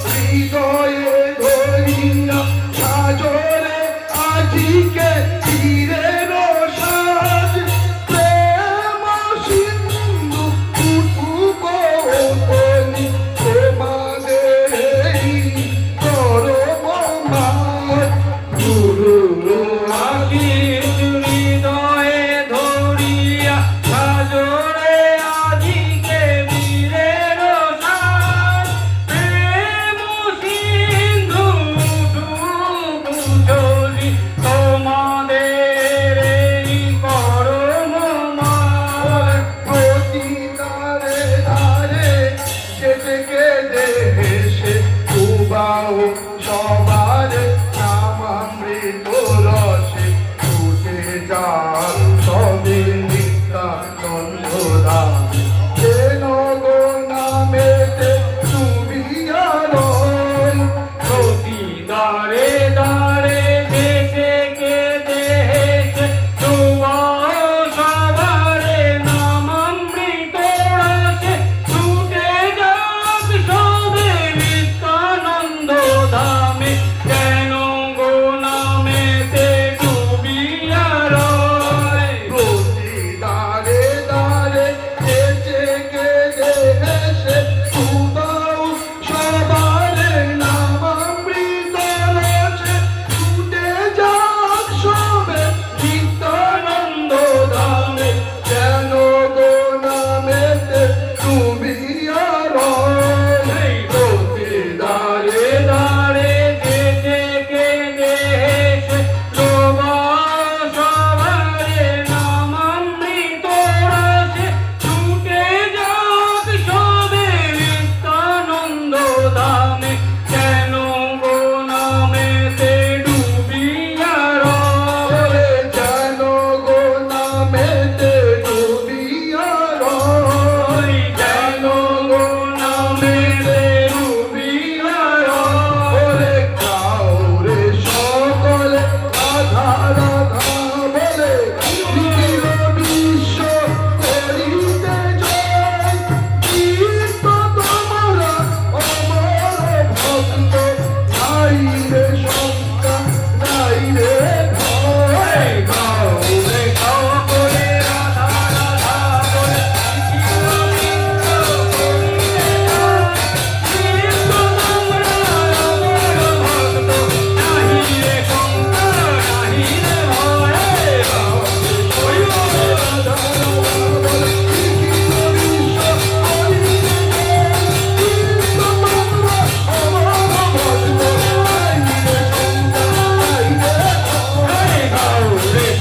হৃদয়ে ধরিয়া সাজরে আজিকে তীরের সাজ প্রেম সিন্ধু ফুটুব বলি তোমাদের এই পরম মায় গুরু আখি হৃদয়ে ধরিয়া সাজরে আজিকে বীরের সাজ প্রেম সিন্ধু বুঝলি তোমাদের এই পরম মায় প্রতি তারে তারে কেটে কেটে হেসে উবাও সবার নামামৃত রসে ছুটে যান সবে নিত্যানন্দ যেন গো নামেতে ডুবিয়া রয় প্রতি দ্বারে দ্বারে যেতে কেঁদে হেসে তোমার সবারে নামামৃত রসে ছুটে যাক সবে নিত্যানন্দ ধামে কেন গো নামেতে ডুবিয়া রয় প্রতি দ্বারে দ্বারে কেটে কেটে হেসে উবাও সবার নামামৃত রসে ছুটে যাক সবে নিত্যানন্দ ধামে যেন গো নামেতে ডুবিয়া রয় প্রতি দ্বারে দ্বারে যেতে কেঁদে হেসে তোমার সবারে নামামৃত রসে ছুটে যাক সবে নিত্যানন্দ ধামে কেন গো নামেতে ডুবিয়া রয় যেন গো নামেতে ডুবিয়া রয় যেন গো নামেতে ডুবিয়া রয় ওরে গাও রে সকলে রাধা রাধা বলে নিখিল বিশ্ব করিতে জয় কীর্ত তোমরা অমর ভক্ত নাই রে শঙ্কা নাই রে ভয় গাও রে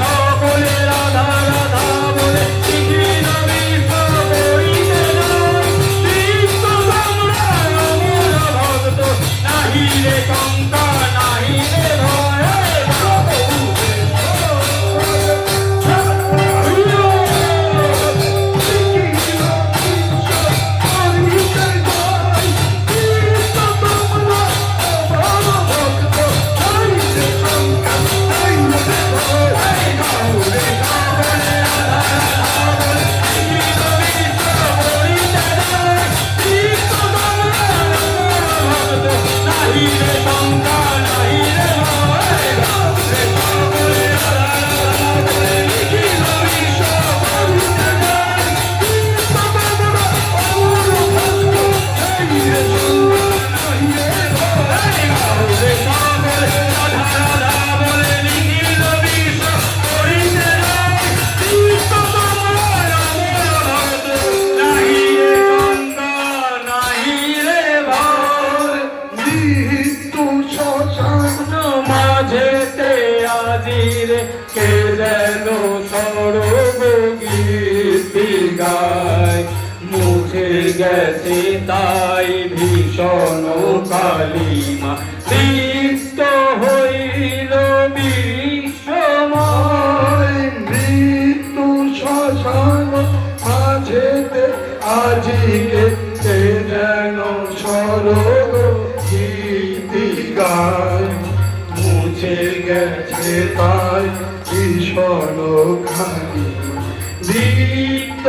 গাও বলে রাধা রাধা বলে মাঝেতে আজিরে কে যেন সর্বগীতি গায় মুছে গেছে তাই ভীষণ কালিমা তৃপ্ত হইল বিশ্বময় মৃত্যু শ্মশান মাঝেতে আজিকে কে যেন সরগ গীতি গায় মুছে গেছে তাই ভীষণ খালি দীপ্ত